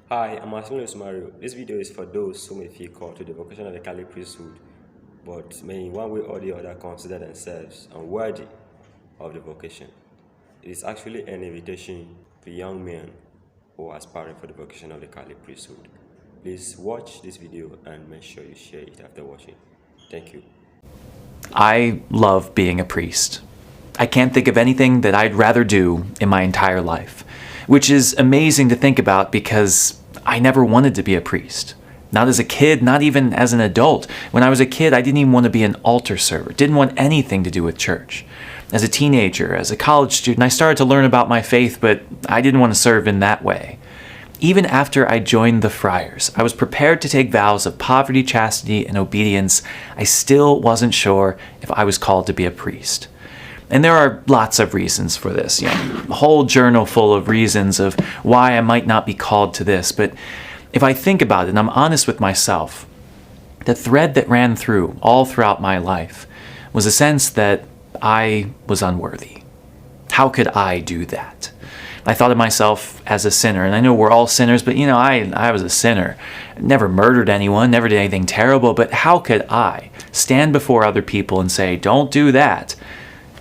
Hi, I'm Marcelo Mario. This video is for those who may feel called to the vocation of the Catholic priesthood, but may in one way or the other consider themselves unworthy of the vocation. It is actually an invitation to young men who are aspiring for the vocation of the Catholic priesthood. Please watch this video and make sure you share it after watching. Thank you. I love being a priest. I can't think of anything that I'd rather do in my entire life, which is amazing to think about because I never wanted to be a priest. Not as a kid, not even as an adult. When I was a kid, I didn't even want to be an altar server, didn't want anything to do with church. As a teenager, as a college student, I started to learn about my faith, but I didn't want to serve in that way. Even after I joined the friars, I was prepared to take vows of poverty, chastity, and obedience. I still wasn't sure if I was called to be a priest. And there are lots of reasons for this, a whole journal full of reasons of why I might not be called to this. But if I think about it and I'm honest with myself, the thread that ran through all throughout my life was a sense that I was unworthy. How could I do that? I thought of myself as a sinner, and I know we're all sinners, but I was a sinner. Never murdered anyone, never did anything terrible, but how could I stand before other people and say, don't do that,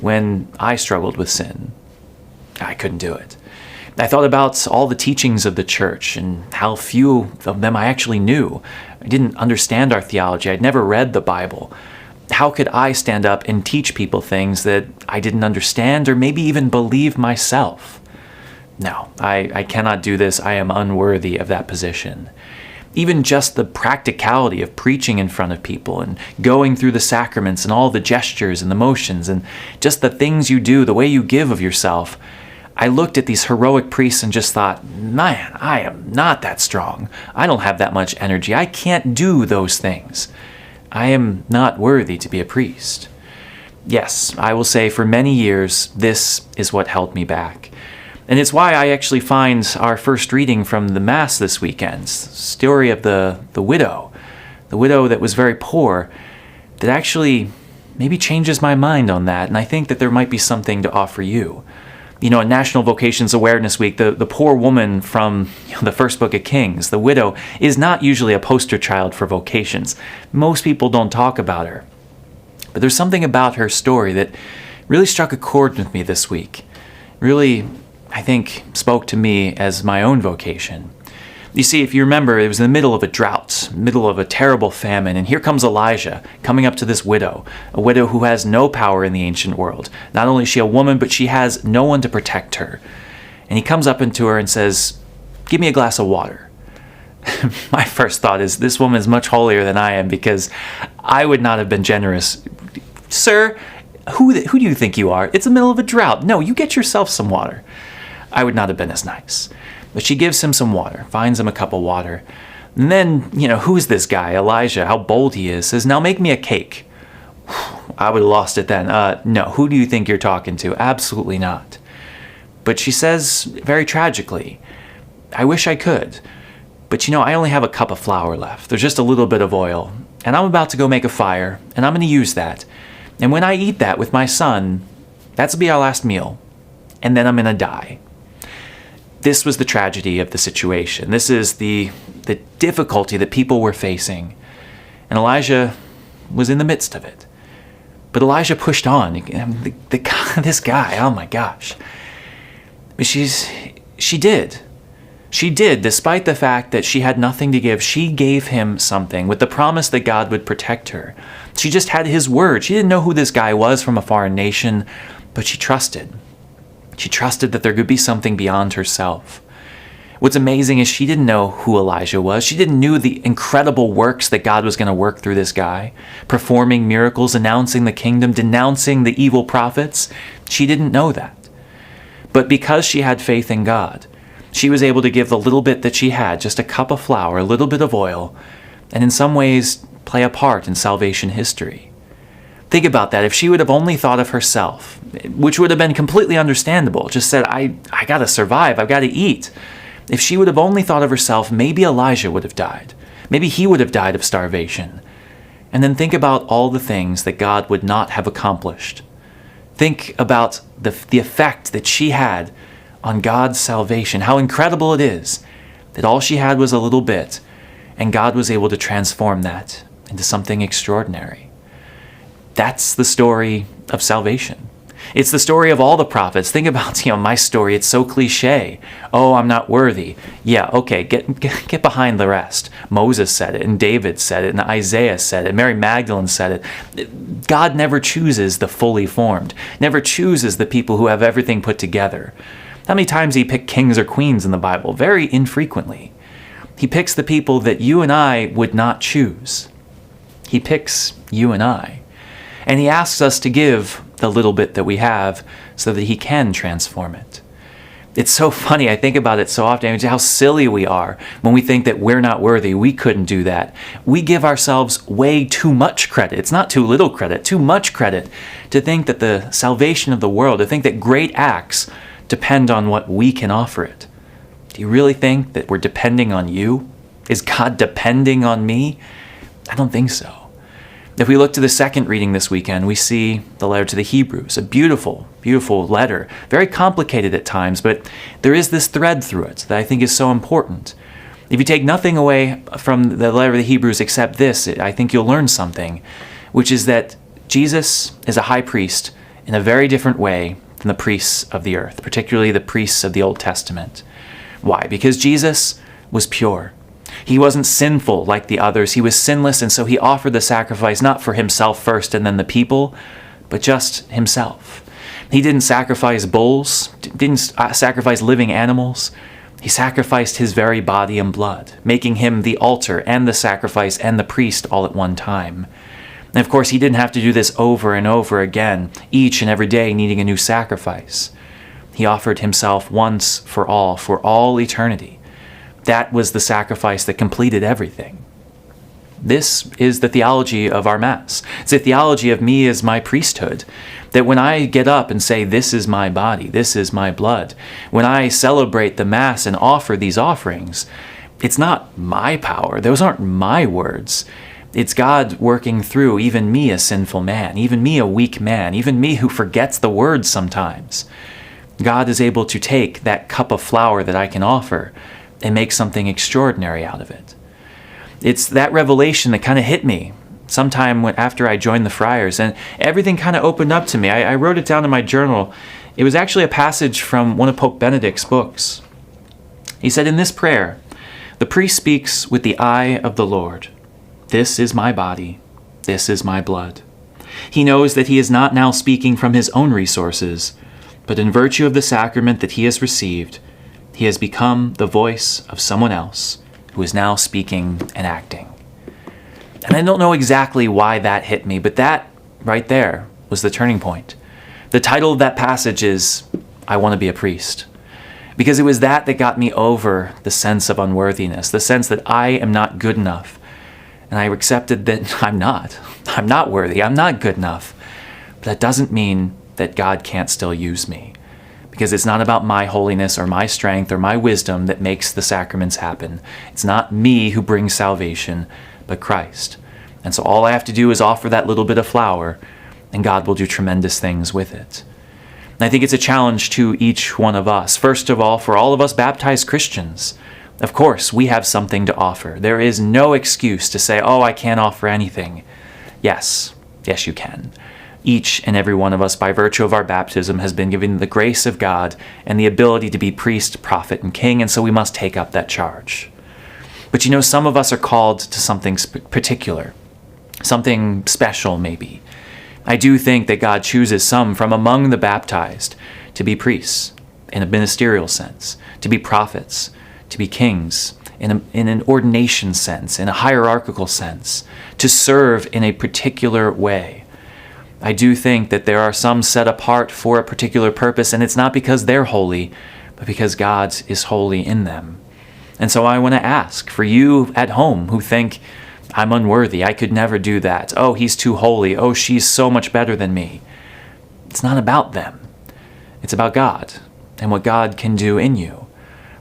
when I struggled with sin? I couldn't do it. I thought about all the teachings of the church and how few of them I actually knew. I didn't understand our theology. I'd never read the Bible. How could I stand up and teach people things that I didn't understand or maybe even believe myself? No, I cannot do this. I am unworthy of that position. Even just the practicality of preaching in front of people and going through the sacraments and all the gestures and the motions and just the things you do, the way you give of yourself, I looked at these heroic priests and just thought, man, I am not that strong. I don't have that much energy. I can't do those things. I am not worthy to be a priest. Yes, I will say for many years, this is what held me back. And it's why I actually find our first reading from the Mass this weekend, story of the widow that was very poor, that actually maybe changes my mind on that. And I think that there might be something to offer you. On National Vocations Awareness Week, the poor woman from the first book of Kings, the widow, is not usually a poster child for vocations. Most people don't talk about her. But there's something about her story that really struck a chord with me this week. Really, I think, spoke to me as my own vocation. You see, if you remember, it was in the middle of a drought, middle of a terrible famine, and here comes Elijah coming up to this widow, a widow who has no power in the ancient world. Not only is she a woman, but she has no one to protect her. And he comes up into her and says, "Give me a glass of water." My first thought is, this woman is much holier than I am because I would not have been generous. Sir, who do you think you are? It's the middle of a drought. No, you get yourself some water. I would not have been as nice. But she gives him some water, finds him a cup of water. And then, who's this guy, Elijah? How bold he is. Says, "Now make me a cake." I would have lost it then. No, who do you think you're talking to? Absolutely not. But she says, very tragically, "I wish I could. But I only have a cup of flour left. There's just a little bit of oil. And I'm about to go make a fire, and I'm going to use that. And when I eat that with my son, that's will be our last meal. And then I'm going to die." This was the tragedy of the situation. This is the difficulty that people were facing. And Elijah was in the midst of it. But Elijah pushed on. This guy, oh my gosh. But she did. She did, despite the fact that she had nothing to give. She gave him something with the promise that God would protect her. She just had his word. She didn't know who this guy was from a foreign nation, but she trusted. She trusted that there could be something beyond herself. What's amazing is she didn't know who Elijah was. She didn't know the incredible works that God was going to work through this guy, performing miracles, announcing the kingdom, denouncing the evil prophets. She didn't know that. But because she had faith in God, she was able to give the little bit that she had, just a cup of flour, a little bit of oil, and in some ways play a part in salvation history. Think about that. If she would have only thought of herself, which would have been completely understandable, just said, I got to survive, I've got to eat. If she would have only thought of herself, maybe Elijah would have died. Maybe he would have died of starvation. And then think about all the things that God would not have accomplished. Think about the effect that she had on God's salvation, how incredible it is that all she had was a little bit, and God was able to transform that into something extraordinary. That's the story of salvation. It's the story of all the prophets. Think about, my story. It's so cliche. Oh, I'm not worthy. Yeah, okay, get behind the rest. Moses said it, and David said it, and Isaiah said it, Mary Magdalene said it. God never chooses the fully formed, never chooses the people who have everything put together. How many times he picked kings or queens in the Bible? Very infrequently. He picks the people that you and I would not choose. He picks you and I. And he asks us to give the little bit that we have so that he can transform it. It's so funny. I think about it so often, how silly we are when we think that we're not worthy. We couldn't do that. We give ourselves way too much credit. It's not too little credit, too much credit to think that the salvation of the world, to think that great acts depend on what we can offer it. Do you really think that we're depending on you? Is God depending on me? I don't think so. If we look to the second reading this weekend, we see the letter to the Hebrews, a beautiful, beautiful letter, very complicated at times, but there is this thread through it that I think is so important. If you take nothing away from the letter of the Hebrews except this, I think you'll learn something, which is that Jesus is a high priest in a very different way than the priests of the earth, particularly the priests of the Old Testament. Why? Because Jesus was pure. He wasn't sinful like the others. He was sinless, and so he offered the sacrifice not for himself first and then the people, but just himself. He didn't sacrifice bulls, didn't sacrifice living animals. He sacrificed his very body and blood, making him the altar and the sacrifice and the priest all at one time. And of course, he didn't have to do this over and over again, each and every day needing a new sacrifice. He offered himself once for all eternity. That was the sacrifice that completed everything. This is the theology of our Mass. It's the theology of me as my priesthood. That when I get up and say, this is my body, this is my blood, when I celebrate the Mass and offer these offerings, it's not my power. Those aren't my words. It's God working through even me, a sinful man, even me, a weak man, even me who forgets the words sometimes. God is able to take that cup of flour that I can offer and make something extraordinary out of it. It's that revelation that kind of hit me sometime after I joined the Friars, and everything kind of opened up to me. I wrote it down in my journal. It was actually a passage from one of Pope Benedict's books. He said, in this prayer, the priest speaks with the eye of the Lord. This is my body. This is my blood. He knows that he is not now speaking from his own resources, but in virtue of the sacrament that he has received, he has become the voice of someone else who is now speaking and acting. And I don't know exactly why that hit me, but that right there was the turning point. The title of that passage is, I Want to Be a Priest. Because it was that got me over the sense of unworthiness, the sense that I am not good enough. And I accepted that I'm not worthy, I'm not good enough. But that doesn't mean that God can't still use me. Because it's not about my holiness or my strength or my wisdom that makes the sacraments happen. It's not me who brings salvation, but Christ. And so all I have to do is offer that little bit of flour, and God will do tremendous things with it. And I think it's a challenge to each one of us. First of all, for all of us baptized Christians, of course, we have something to offer. There is no excuse to say, oh, I can't offer anything. Yes, you can. Each and every one of us, by virtue of our baptism, has been given the grace of God and the ability to be priest, prophet, and king, and so we must take up that charge. But some of us are called to something particular, something special maybe. I do think that God chooses some from among the baptized to be priests in a ministerial sense, to be prophets, to be kings in an ordination sense, in a hierarchical sense, to serve in a particular way. I do think that there are some set apart for a particular purpose, and it's not because they're holy, but because God is holy in them. And so I want to ask for you at home who think, I'm unworthy, I could never do that. Oh, he's too holy. Oh, she's so much better than me. It's not about them. It's about God and what God can do in you.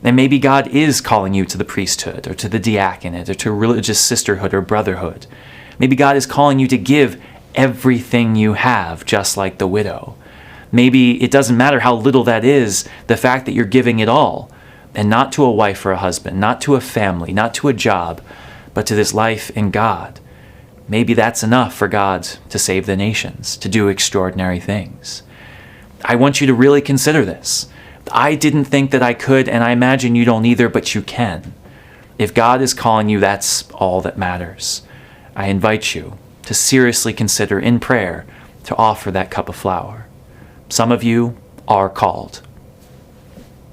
And maybe God is calling you to the priesthood or to the diaconate or to religious sisterhood or brotherhood. Maybe God is calling you to give everything you have, just like the widow. Maybe it doesn't matter how little that is, the fact that you're giving it all and not to a wife or a husband, not to a family, not to a job, but to this life in God. Maybe that's enough for God to save the nations, to do extraordinary things. I want you to really consider this. I didn't think that I could, and I imagine you don't either, but you can. If God is calling you, that's all that matters. I invite you to seriously consider in prayer to offer that cup of flour. Some of you are called.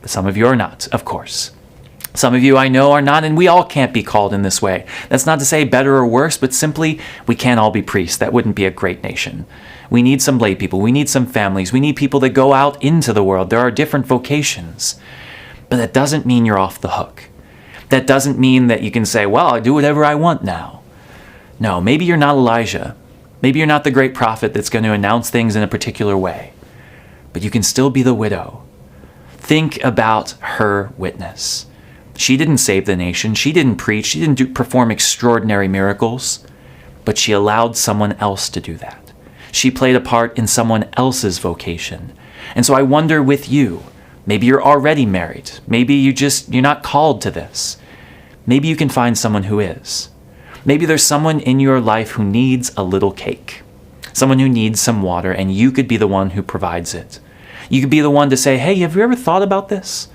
Some of you are not, of course. Some of you I know are not, and we all can't be called in this way. That's not to say better or worse, but simply we can't all be priests. That wouldn't be a great nation. We need some lay people. We need some families. We need people that go out into the world. There are different vocations. But that doesn't mean you're off the hook. That doesn't mean that you can say, well, I do whatever I want now. No, maybe you're not Elijah. Maybe you're not the great prophet that's going to announce things in a particular way. But you can still be the widow. Think about her witness. She didn't save the nation. She didn't preach. She didn't perform extraordinary miracles. But she allowed someone else to do that. She played a part in someone else's vocation. And so I wonder with you, maybe you're already married. Maybe you're not called to this. Maybe you can find someone who is. Maybe there's someone in your life who needs a little cake. Someone who needs some water, and you could be the one who provides it. You could be the one to say, hey, have you ever thought about this?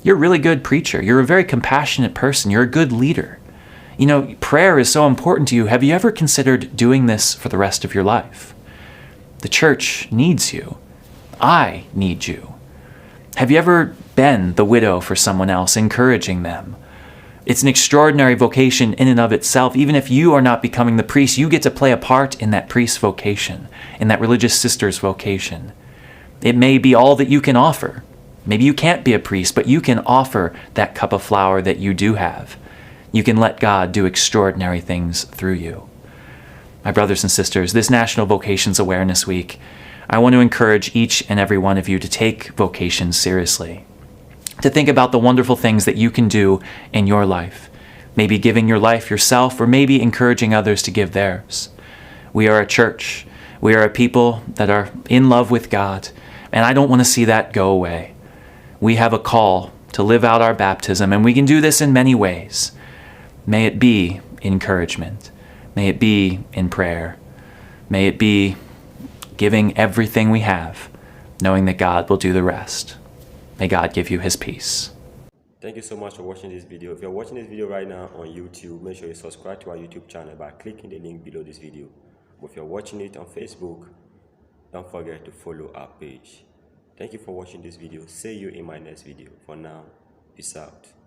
You're a really good preacher. You're a very compassionate person. You're a good leader. You know, prayer is so important to you. Have you ever considered doing this for the rest of your life? The church needs you. I need you. Have you ever been the widow for someone else, encouraging them? It's an extraordinary vocation in and of itself. Even if you are not becoming the priest, you get to play a part in that priest's vocation, in that religious sister's vocation. It may be all that you can offer. Maybe you can't be a priest, but you can offer that cup of flour that you do have. You can let God do extraordinary things through you. My brothers and sisters, this National Vocations Awareness Week, I want to encourage each and every one of you to take vocations seriously, to think about the wonderful things that you can do in your life, maybe giving your life yourself, or maybe encouraging others to give theirs. We are a church. We are a people that are in love with God, and I don't want to see that go away. We have a call to live out our baptism, and we can do this in many ways. May it be encouragement. May it be in prayer. May it be giving everything we have, knowing that God will do the rest. May God give you his peace. Thank you so much for watching this video. If you're watching this video right now on YouTube, make sure you subscribe to our YouTube channel by clicking the link below this video. But if you're watching it on Facebook, don't forget to follow our page. Thank you for watching this video. See you in my next video. For now, peace out.